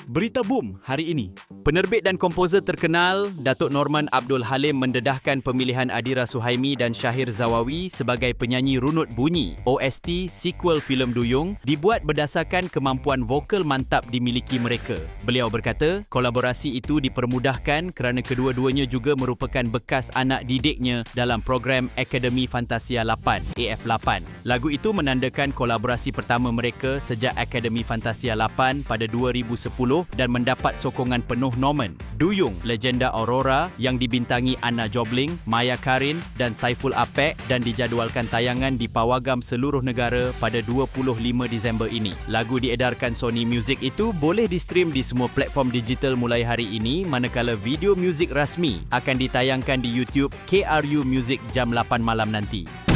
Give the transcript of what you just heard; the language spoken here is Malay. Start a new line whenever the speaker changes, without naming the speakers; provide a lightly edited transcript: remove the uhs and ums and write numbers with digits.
Berita boom hari ini. Penerbit dan komposer terkenal Datuk Norman Abdul Halim mendedahkan pemilihan Adira Suhaimi dan Syahir Zawawi sebagai penyanyi runut bunyi. OST sequel filem Duyung dibuat berdasarkan kemampuan vokal mantap dimiliki mereka. Beliau berkata, kolaborasi itu dipermudahkan kerana kedua-duanya juga merupakan bekas anak didiknya dalam program Akademi Fantasia 8 AF8. Lagu itu menandakan kolaborasi pertama mereka sejak Akademi Fantasia 8 pada 2010 dan mendapat sokongan penuh Norman. Duyung, legenda Aurora yang dibintangi Anna Jobling, Maya Karin dan Saiful Apek dan dijadualkan tayangan di pawagam seluruh negara pada 25 Disember ini. Lagu diedarkan Sony Music itu boleh di-stream di semua platform digital mulai hari ini, manakala video muzik rasmi akan ditayangkan di YouTube KRU Music jam 8 malam nanti.